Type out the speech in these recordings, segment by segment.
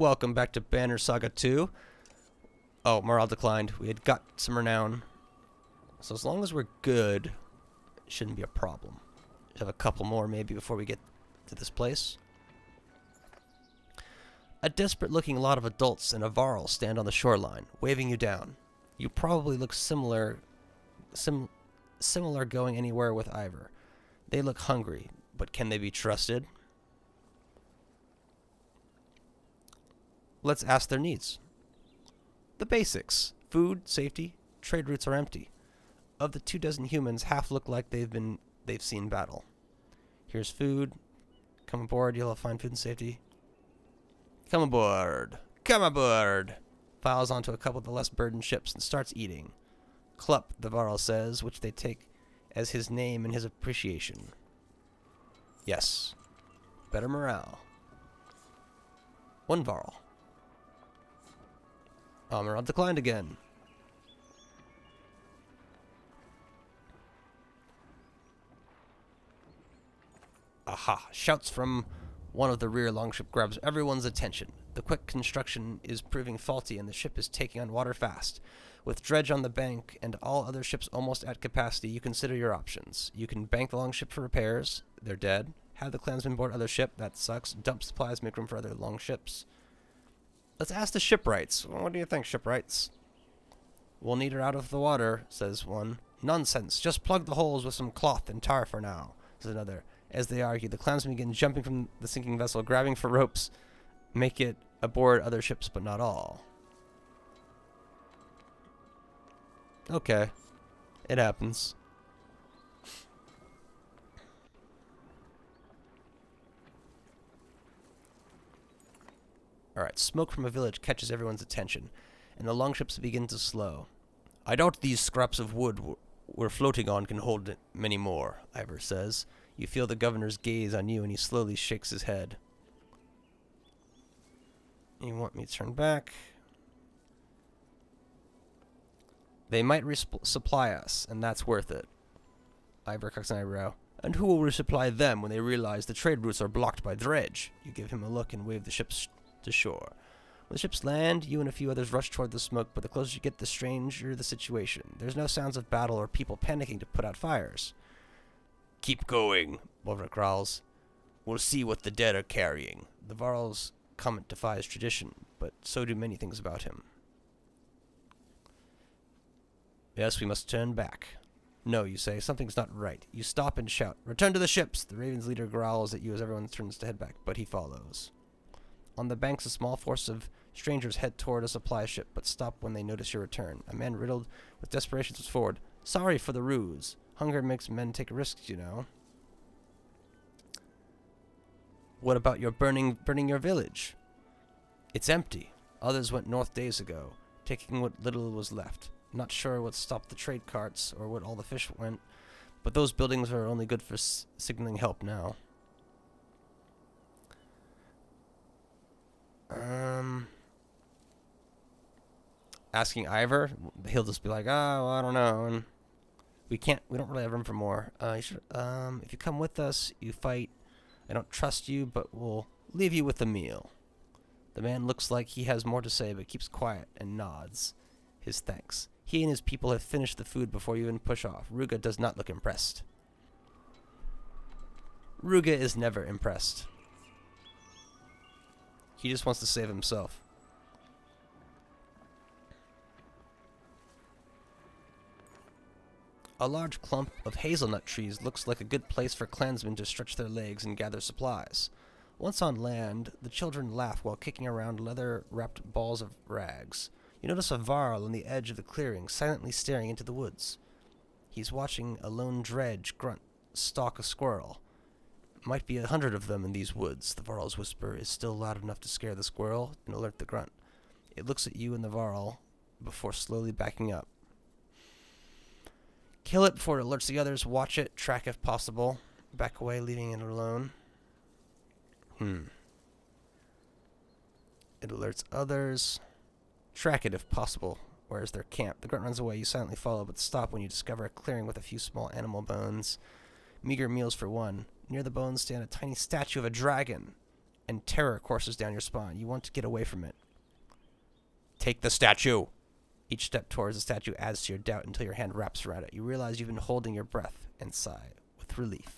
Welcome back to Banner Saga 2. Oh, morale declined. We had got some renown. So as long as we're good, it shouldn't be a problem. Have a couple more maybe before we get to this place. A desperate-looking lot of adults and a varl stand on the shoreline, waving you down. You probably look similar going anywhere with Ivor. They look hungry, but can they be trusted? Let's ask their needs. The basics. Food, safety, trade routes are empty. Of the 24 humans, half look like they've seen battle. Here's food. Come aboard, you'll find food and safety. Come aboard. Come aboard. Files onto a couple of the less burdened ships and starts eating. Klup, the varl says, which they take as his name and his appreciation. Yes. Better morale. One varl. Morale declined again. Aha! Shouts from one of the rear longship grabs everyone's attention. The quick construction is proving faulty and the ship is taking on water fast. With dredge on the bank and all other ships almost at capacity, you consider your options. You can bank the longship for repairs. They're dead. Have the clansmen board other ship. That sucks. Dump supplies, make room for other longships. Let's ask the shipwrights. What do you think, shipwrights? We'll need her out of the water, says one. Nonsense. Just plug the holes with some cloth and tar for now, says another. As they argue, the clansmen begin jumping from the sinking vessel, grabbing for ropes, make it aboard other ships, but not all. Okay. It happens. Alright, smoke from a village catches everyone's attention, and the longships begin to slow. I doubt these scraps of wood we're floating on can hold many more, Ivor says. You feel the governor's gaze on you, and he slowly shakes his head. You want me to turn back? They might resupply us, and that's worth it. Ivor cocks an eyebrow. And who will resupply them when they realize the trade routes are blocked by dredge? You give him a look and wave the ships to shore. When the ships land, you and a few others rush toward the smoke, but the closer you get, the stranger the situation. There's no sounds of battle or people panicking to put out fires. Keep going, Wolver growls. We'll see what the dead are carrying. The varl's comment defies tradition, but so do many things about him. Yes, we must turn back. No, you say. Something's not right. You stop and shout. Return to the ships! The Raven's leader growls at you as everyone turns to head back, but he follows. On the banks, a small force of strangers head toward a supply ship, but stop when they notice your return. A man riddled with desperation steps forward. Sorry for the ruse. Hunger makes men take risks, you know. What about your burning your village? It's empty. Others went north days ago, taking what little was left. Not sure what stopped the trade carts or what all the fish went, but those buildings are only good for signaling help now. Asking Ivor, he'll just be like, oh, I don't know, and we don't really have room for more. If you come with us, you fight. I don't trust you, but we'll leave you with a meal. The man looks like he has more to say, but keeps quiet and nods his thanks. He and his people have finished the food before you even push off. Ruga does not look impressed. Ruga is never impressed. He just wants to save himself. A large clump of hazelnut trees looks like a good place for clansmen to stretch their legs and gather supplies. Once on land, the children laugh while kicking around leather-wrapped balls of rags. You notice a varl on the edge of the clearing, silently staring into the woods. He's watching a lone dredge grunt stalk a squirrel. Might be 100 of them in these woods. The varl's whisper is still loud enough to scare the squirrel and alert the grunt. It looks at you and the varl before slowly backing up. Kill it before it alerts the others. Watch it. Track if possible. Back away, leaving it alone. It alerts others. Track it if possible. Where's their camp? The grunt runs away. You silently follow, but stop when you discover a clearing with a few small animal bones. Meager meals for one. Near the bones stand a tiny statue of a dragon. and terror courses down your spine. You want to get away from it. Take the statue. Each step towards the statue adds to your doubt until your hand wraps around it. You realize you've been holding your breath and sigh with relief.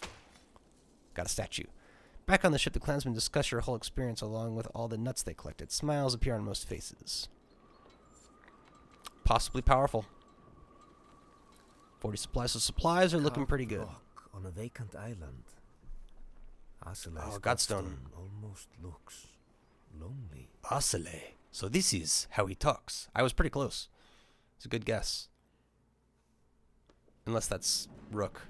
Got a statue. Back on the ship, the clansmen discuss your whole experience along with all the nuts they collected. Smiles appear on most faces. Possibly powerful. 40 supplies. So supplies are looking pretty good. On a vacant island. Aselei's Godstone. almost looks lonely. Aselei. So this is how he talks. I was pretty close. It's a good guess. Unless that's Rook.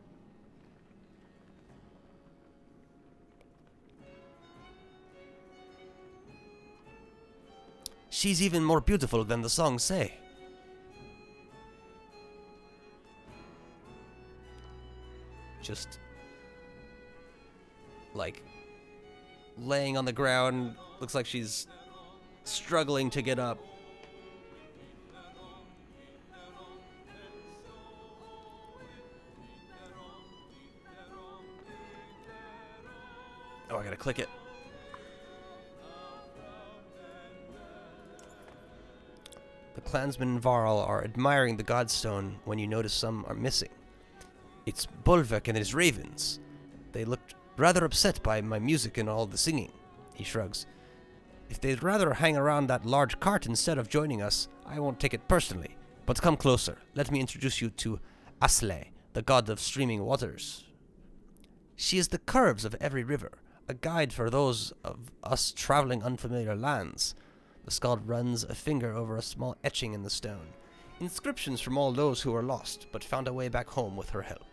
She's even more beautiful than the songs say. Just like laying on the ground, looks like she's struggling to get up. Oh, I gotta click it. The clansmen in Varl are admiring the Godstone when you notice some are missing. It's Bolvek and his ravens. They looked rather upset by my music and all the singing. He shrugs. If they'd rather hang around that large cart instead of joining us, I won't take it personally. But come closer. Let me introduce you to Aselei, the god of streaming waters. She is the curves of every river, a guide for those of us traveling unfamiliar lands. The skald runs a finger over a small etching in the stone. Inscriptions from all those who were lost, but found a way back home with her help.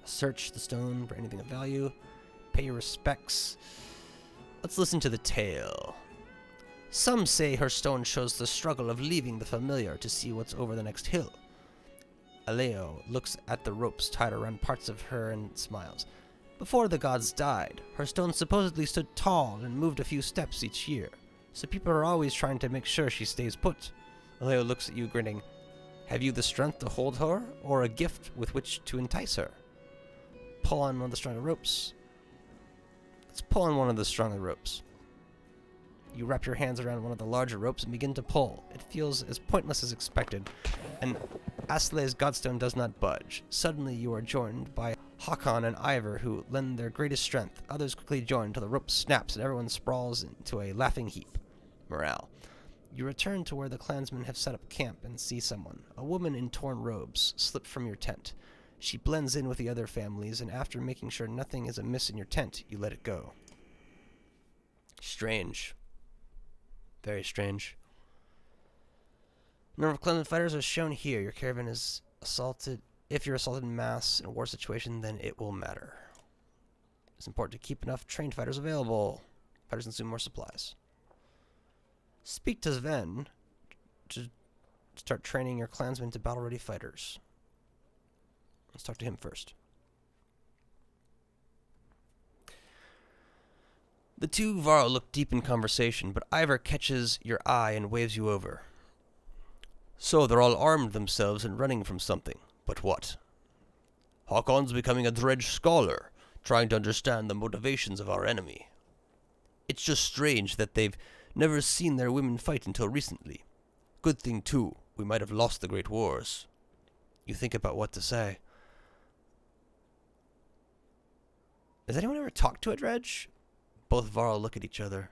Search the stone for anything of value. Pay your respects. Let's listen to the tale. Some say her stone shows the struggle of leaving the familiar to see what's over the next hill. Aleo looks at the ropes tied around parts of her and smiles. Before the gods died, her stone supposedly stood tall and moved a few steps each year, so people are always trying to make sure she stays put. Aleo looks at you grinning. Have you the strength to hold her, or a gift with which to entice her? Pull on one of the stronger ropes. Let's pull on one of the stronger ropes. You wrap your hands around one of the larger ropes and begin to pull. It feels as pointless as expected, and Aselei's Godstone does not budge. Suddenly you are joined by Hakon and Ivor, who lend their greatest strength. Others quickly join until the rope snaps and everyone sprawls into a laughing heap. Morale. You return to where the clansmen have set up camp and see someone. A woman in torn robes slip from your tent. She blends in with the other families, and after making sure nothing is amiss in your tent, you let it go. Strange. Very strange. Number of clansmen fighters are shown here. Your caravan is assaulted. If you're assaulted en masse in a war situation, then it will matter. It's important to keep enough trained fighters available. Fighters consume more supplies. Speak to Sven to start training your clansmen to battle-ready fighters. Let's talk to him first. The two Varl look deep in conversation, but Ivor catches your eye and waves you over. So they're all armed themselves and running from something. But what? Hakon's becoming a dredge scholar, trying to understand the motivations of our enemy. It's just strange that they've never seen their women fight until recently. Good thing, too, we might have lost the Great Wars. You think about what to say. Has anyone ever talked to a dredge? Both Varl look at each other.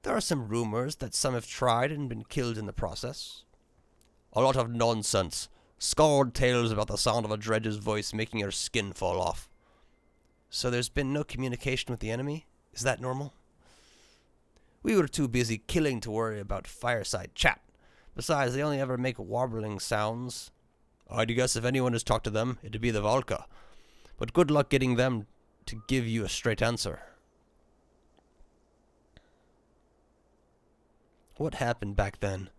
There are some rumors that some have tried and been killed in the process. A lot of nonsense. Scald tales about the sound of a dredge's voice making your skin fall off. So there's been no communication with the enemy? Is that normal? We were too busy killing to worry about fireside chat. Besides, they only ever make warbling sounds. I'd guess if anyone has talked to them, it'd be the Valka. But good luck getting them to give you a straight answer. What happened back then?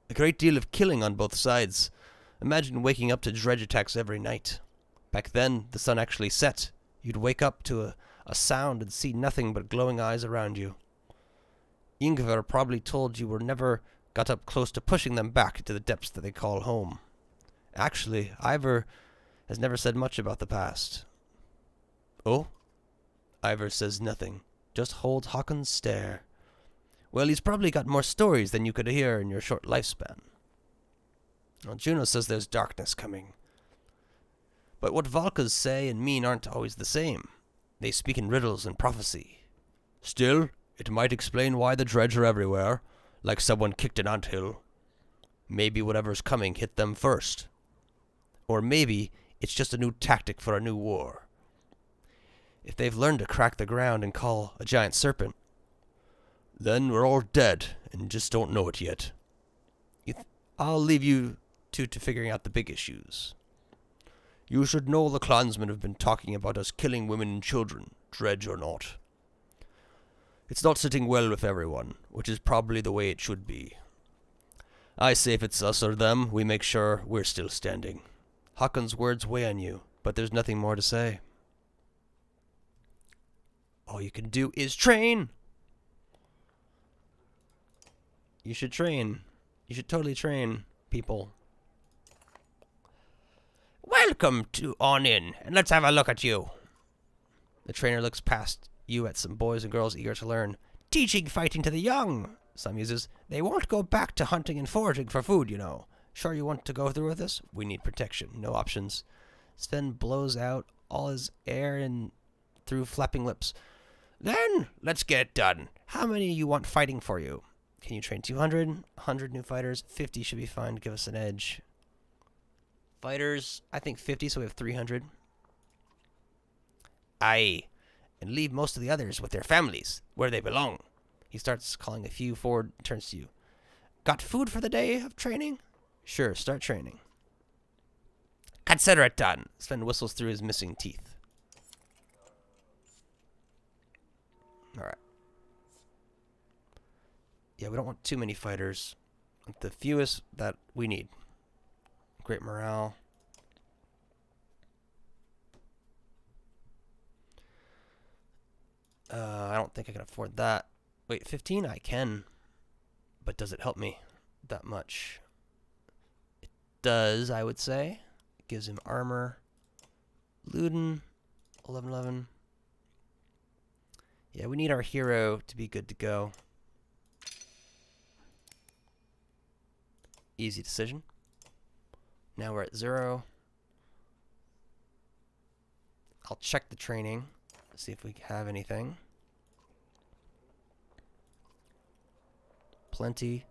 A great deal of killing on both sides. Imagine waking up to dredge attacks every night. Back then, the sun actually set. You'd wake up to a sound and see nothing but glowing eyes around you. Ingvar probably told you were never got up close to pushing them back into the depths that they call home. Actually, Ivor has never said much about the past. Oh? Ivor says nothing. just holds Haakon's stare. Well, he's probably got more stories than you could hear in your short lifespan. Well, Juno says there's darkness coming. But what Valkas say and mean aren't always the same. They speak in riddles and prophecy. Still, it might explain why the dredge are everywhere, like someone kicked an anthill. Maybe whatever's coming hit them first. Or maybe it's just a new tactic for a new war. If they've learned to crack the ground and call a giant serpent, then we're all dead and just don't know it yet. I'll leave you two to figuring out the big issues. You should know the clansmen have been talking about us killing women and children, dredge or not. It's not sitting well with everyone, which is probably the way it should be. I say if it's us or them, we make sure we're still standing. Haakon's words weigh on you, but there's nothing more to say. All you can do is train! You should train. You should totally train, people. Welcome on in, and let's have a look at you. The trainer looks past you at some boys and girls eager to learn. Teaching fighting to the young, some uses. They won't go back to hunting and foraging for food, you know. Sure you want to go through with this? We need protection. No options. Sven blows out all his air in through flapping lips. Then, let's get it done. How many you want fighting for you? Can you train 200? 100 new fighters? 50 should be fine to give us an edge. Fighters, I think 50, so we have 300. Aye. And leave most of the others with their families, where they belong. He starts calling a few forward, turns to you. Got food for the day of training? Sure, start training. Consider it done. Sven whistles through his missing teeth. Alright. Yeah, we don't want too many fighters. The fewest that we need. Great morale. I don't think I can afford that. Wait, 15? I can. But does it help me that much? It does, I would say. It gives him armor. Luden. 1111. Yeah, we need our hero to be good to go. Easy decision. Now we're at 0. I'll check the training. See if we have anything. Plenty.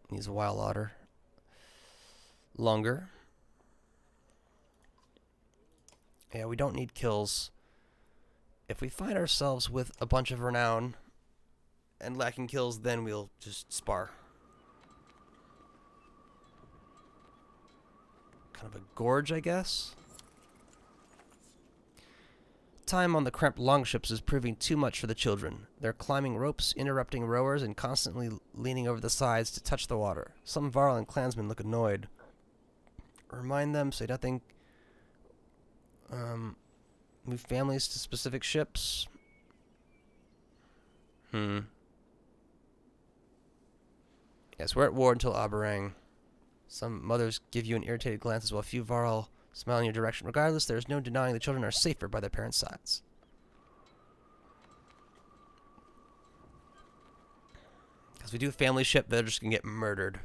Needs a wild otter. Longer. Yeah, we don't need kills. If we find ourselves with a bunch of renown and lacking kills, then we'll just spar. Kind of a gorge, I guess. Time on the cramped longships is proving too much for the children. They're climbing ropes, interrupting rowers, and constantly leaning over the sides to touch the water. Some Varl and clansmen look annoyed. Remind them, say nothing. Move families to specific ships. Yes, we're at war until Aberrang. Some mothers give you an irritated glance as well. A few Varl smile in your direction. Regardless, there is no denying the children are safer by their parents' sides. As we do family ship, they're just going to get murdered.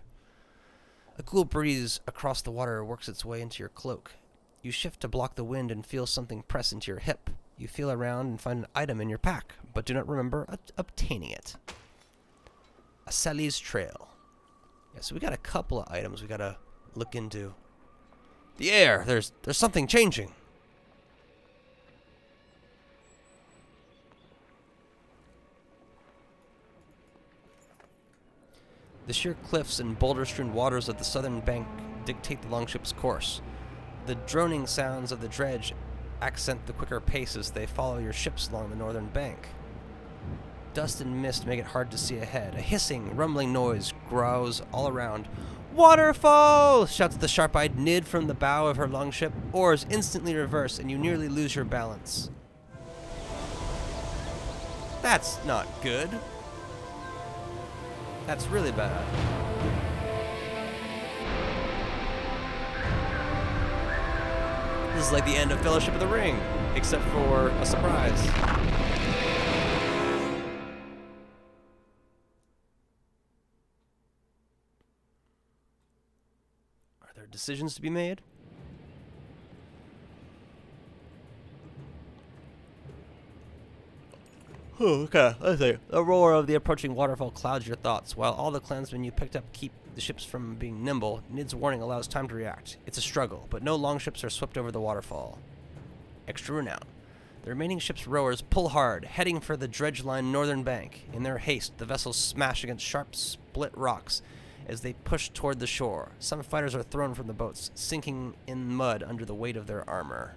A cool breeze across the water works its way into your cloak. You shift to block the wind and feel something press into your hip. You feel around and find an item in your pack, but do not remember obtaining it. Aselei's trail. Yeah, so we got a couple of items we got to look into. The air, there's something changing. The sheer cliffs and boulder-strewn waters of the southern bank dictate the longship's course. The droning sounds of the dredge accent the quicker pace as they follow your ships along the northern bank. Dust and mist make it hard to see ahead. A hissing, rumbling noise growls all around. Waterfall! Shouts the sharp-eyed Nid from the bow of her longship. Oars instantly reverse, and you nearly lose your balance. That's not good. That's really bad. This is like the end of Fellowship of the Ring, except for a surprise. Are there decisions to be made? Oh, okay, let's see. The roar of the approaching waterfall clouds your thoughts. While all the clansmen you picked up keep the ships from being nimble, Nid's warning allows time to react. It's a struggle, but no longships are swept over the waterfall. Extra renown. The remaining ship's rowers pull hard, heading for the dredge-lined northern bank. In their haste, the vessels smash against sharp, split rocks as they push toward the shore. Some fighters are thrown from the boats, sinking in mud under the weight of their armor.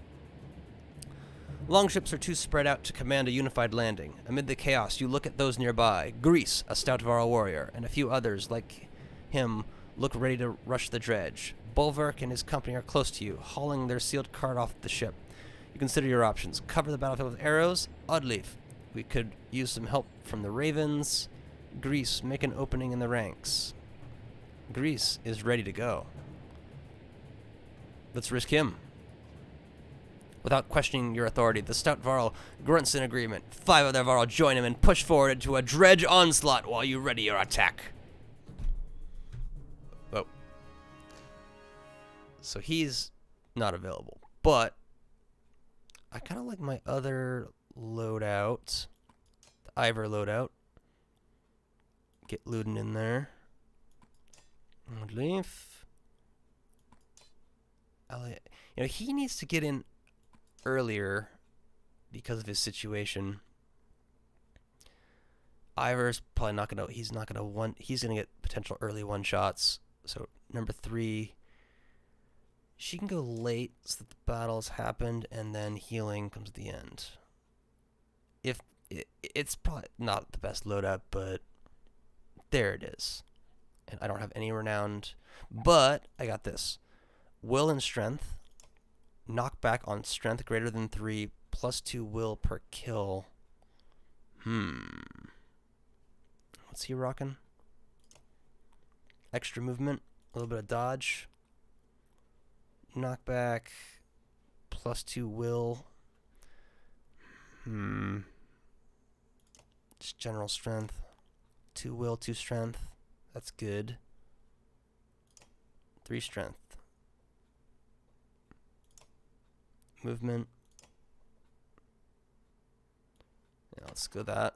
Longships are too spread out to command a unified landing. Amid the chaos, you look at those nearby. Grease, a stout Varl warrior, and a few others like him look ready to rush the dredge. Bulwark and his company are close to you, hauling their sealed cart off the ship. You consider your options. Cover the battlefield with arrows. Oddleaf. We could use some help from the ravens. Grease, make an opening in the ranks. Grease is ready to go. Let's risk him. Without questioning your authority, the stout Varl grunts in agreement. 5 other Varl join him and push forward into a dredge onslaught while you ready your attack. Oh. So he's not available. But I kind of like my other loadout. The Ivor loadout. Get Luden in there. Leaf. Elliot. You know, he needs to get in earlier because of his situation. Ivor's probably not gonna. He's gonna get potential early one shots. So number 3, she can go late so that the battle's happened, and then healing comes at the end. If it's probably not the best loadout, but there it is. And I don't have any renowned, but I got this: will and strength. Knockback on strength greater than 3, +2 will per kill. What's he rocking? Extra movement, a little bit of dodge. Knockback, +2 will. Just general strength. 2 will, 2 strength. That's good. 3 strength. Movement. Yeah, let's go that.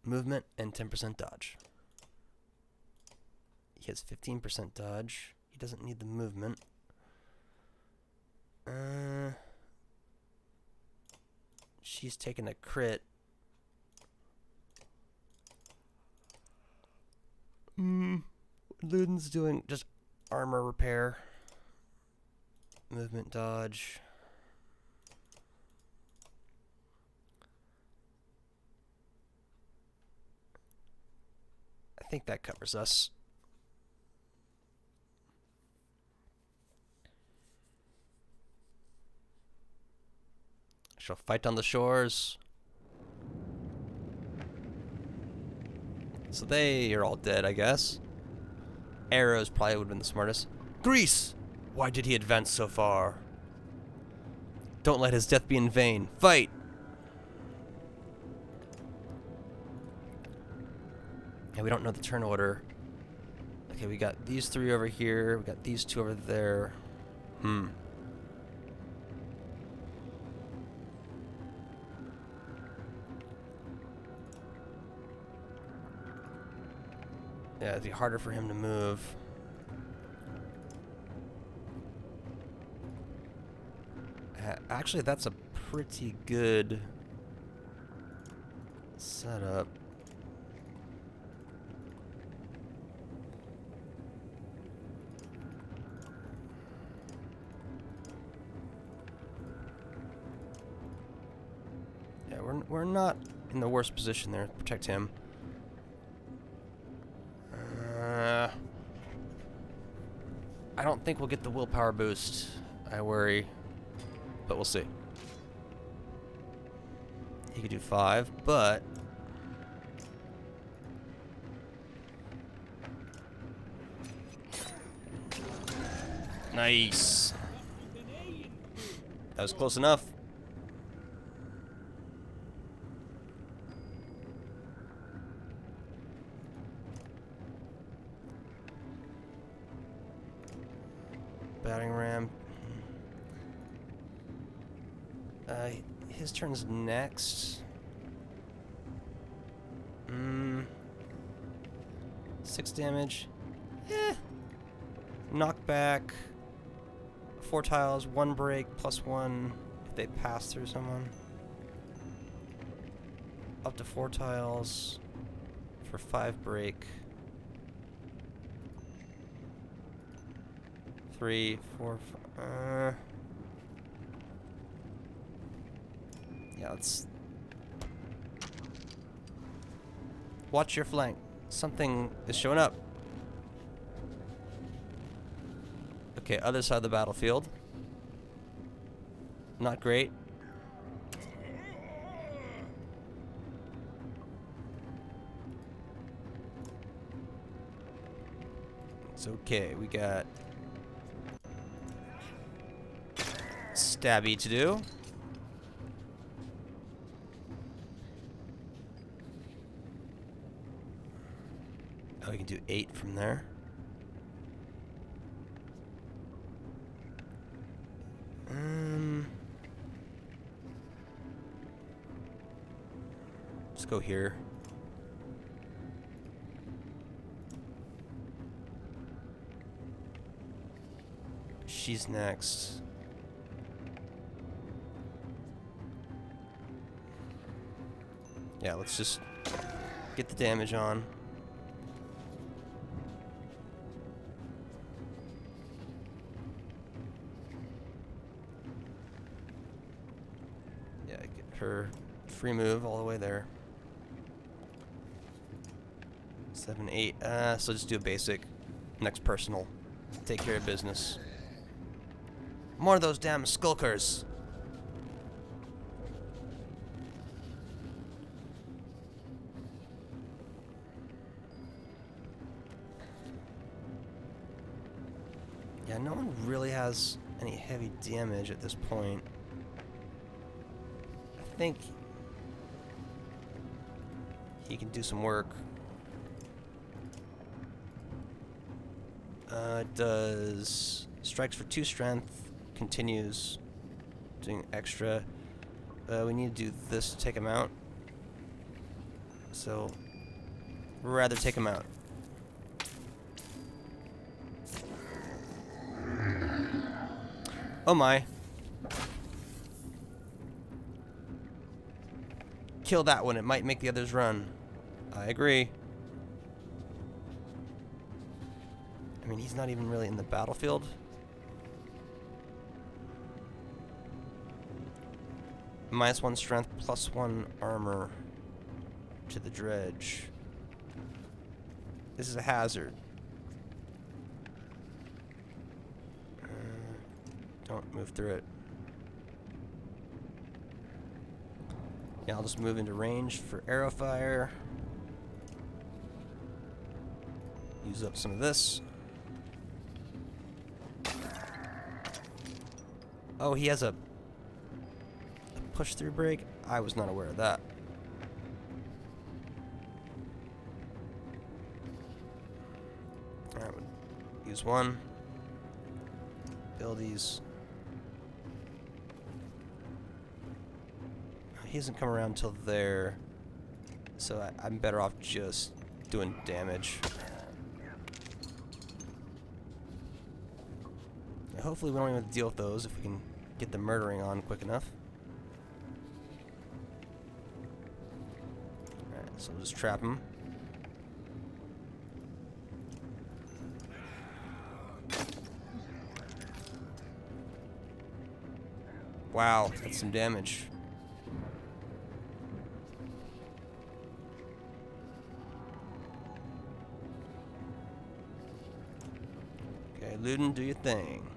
Movement and 10% dodge. He has 15% dodge. He doesn't need the movement. She's taking a crit. Luden's doing just armor repair. Movement dodge. I think that covers us. I shall fight on the shores. So they are all dead, I guess. Arrows probably would have been the smartest. Grease! Why did he advance so far? Don't let his death be in vain. Fight! And we don't know the turn order. Okay, we got these 3 over here. We got these 2 over there. Yeah, it'd be harder for him to move. Actually, that's a pretty good setup. Yeah, we're not in the worst position there. Protect him. I don't think we'll get the willpower boost. I worry. But we'll see. He could do 5, but nice. That was close enough. Battering ram. His turn's next. 6 damage. Knockback. 4 tiles, 1 break, +1 if they pass through someone. Up to 4 tiles for 5 break. 3, 4, yeah, let's watch your flank. Something is showing up. Okay, other side of the battlefield. Not great. It's okay. We got stabby to do. Oh, we can do 8 from there. Let's go here. She's next. Yeah, let's just get the damage on. Yeah, get her free move all the way there. 7, 8. So just do a basic. Next personal. Take care of business. More of those damn skulkers. Yeah, no one really has any heavy damage at this point. I think he can do some work. Does strikes for 2 strength, continues doing extra. We need to do this to take him out. So, rather take him out. Oh my. Kill that one, it might make the others run. I agree. I mean, he's not even really in the battlefield. -1 strength, +1 armor to the dredge. This is a hazard. Don't move through it. Yeah, I'll just move into range for arrow fire. Use up some of this. Oh, he has a push-through break? I was not aware of that. Alright, use 1. Abilities. He doesn't come around till there, so I'm better off just doing damage. Hopefully we don't even have to deal with those if we can get the murdering on quick enough. Alright, so we'll just trap him. Wow, that's some damage. Okay, Luden, do your thing.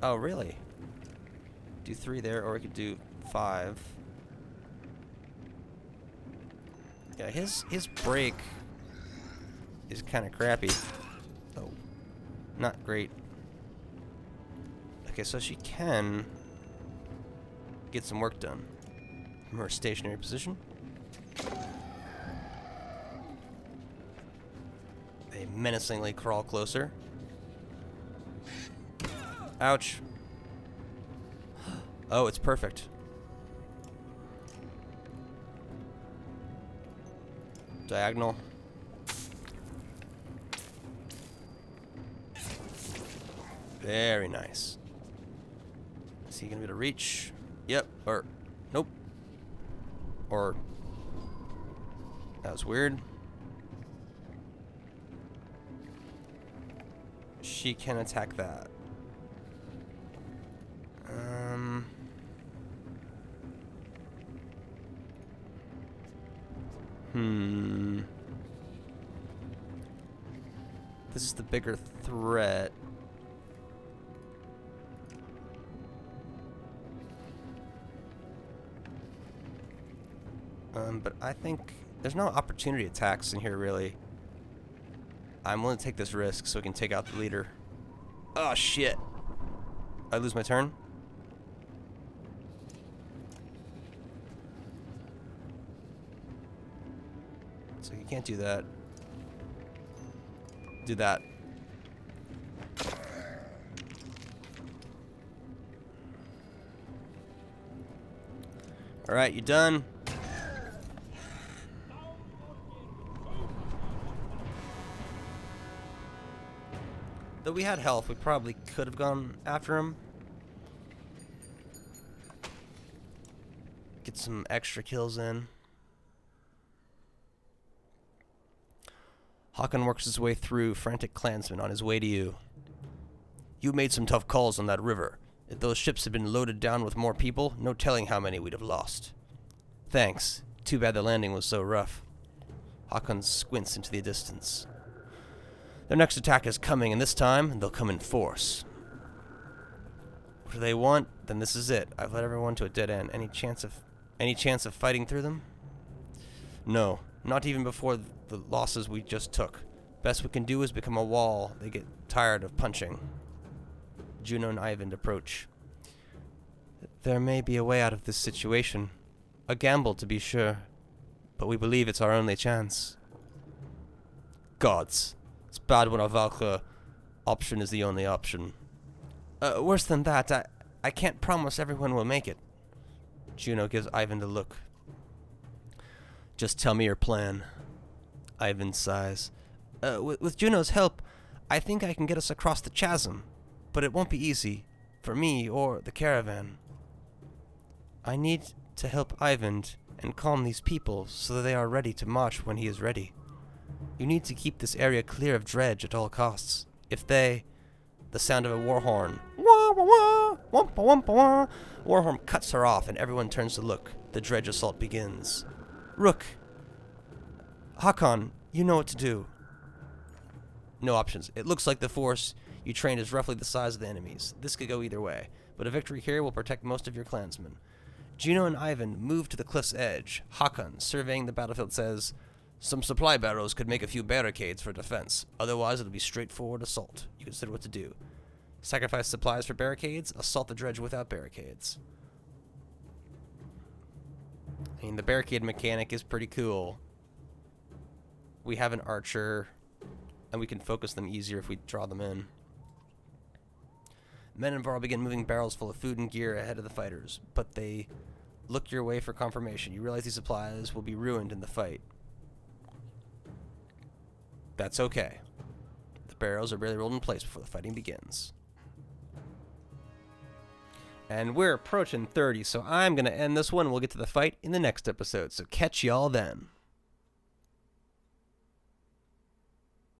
Oh, really? Do 3 there, or we could do 5. Yeah, his break is kind of crappy. Oh, not great. Okay, so she can get some work done from her stationary position. They menacingly crawl closer. Ouch. Oh, it's perfect. Diagonal. Very nice. Is he gonna be able to reach? Yep. Or nope. Or that was weird. She can attack that. This is the bigger threat. But I think there's no opportunity attacks in here, really. I'm willing to take this risk so we can take out the leader. Oh, shit. I lose my turn? So you can't do that. Do that. Alright, you done? Though we had health, we probably could have gone after him. Get some extra kills in. Håkon works his way through frantic clansmen on his way to you. You made some tough calls on that river. If those ships had been loaded down with more people, no telling how many we'd have lost. Thanks. Too bad the landing was so rough. Håkon squints into the distance. Their next attack is coming, and this time, they'll come in force. What do they want? Then this is it. I've led everyone to a dead end. Any chance of fighting through them? No. Not even before the losses we just took. Best we can do is become a wall they get tired of punching. Juno and Ivan approach. There may be a way out of this situation. A gamble, to be sure. But we believe it's our only chance. Gods. It's bad when a Valkyrie option is the only option. Worse than that, I can't promise everyone will make it. Juno gives Ivan the look. Just tell me your plan. Ivan sighs. With Juno's help, I think I can get us across the chasm. But it won't be easy, for me or the caravan. I need to help Ivan and calm these people so that they are ready to march when he is ready. You need to keep this area clear of dredge at all costs. If they... The sound of a war horn. Wah, wah, wah, wampa, wampa, wah. War horn cuts her off and everyone turns to look. The dredge assault begins. Rook. Håkon, you know what to do. No options. It looks like the force you trained is roughly the size of the enemies. This could go either way, but a victory here will protect most of your clansmen. Juno and Ivan move to the cliff's edge. Håkon, surveying the battlefield, says, some supply barrels could make a few barricades for defense. Otherwise, it'll be straightforward assault. You consider what to do. Sacrifice supplies for barricades. Assault the dredge without barricades. I mean, the barricade mechanic is pretty cool. We have an archer, and we can focus them easier if we draw them in. Men and Varl begin moving barrels full of food and gear ahead of the fighters, but they look your way for confirmation. You realize these supplies will be ruined in the fight. That's okay. The barrels are barely rolled in place before the fighting begins. And we're approaching 30, so I'm going to end this one. We'll get to the fight in the next episode, so catch y'all then.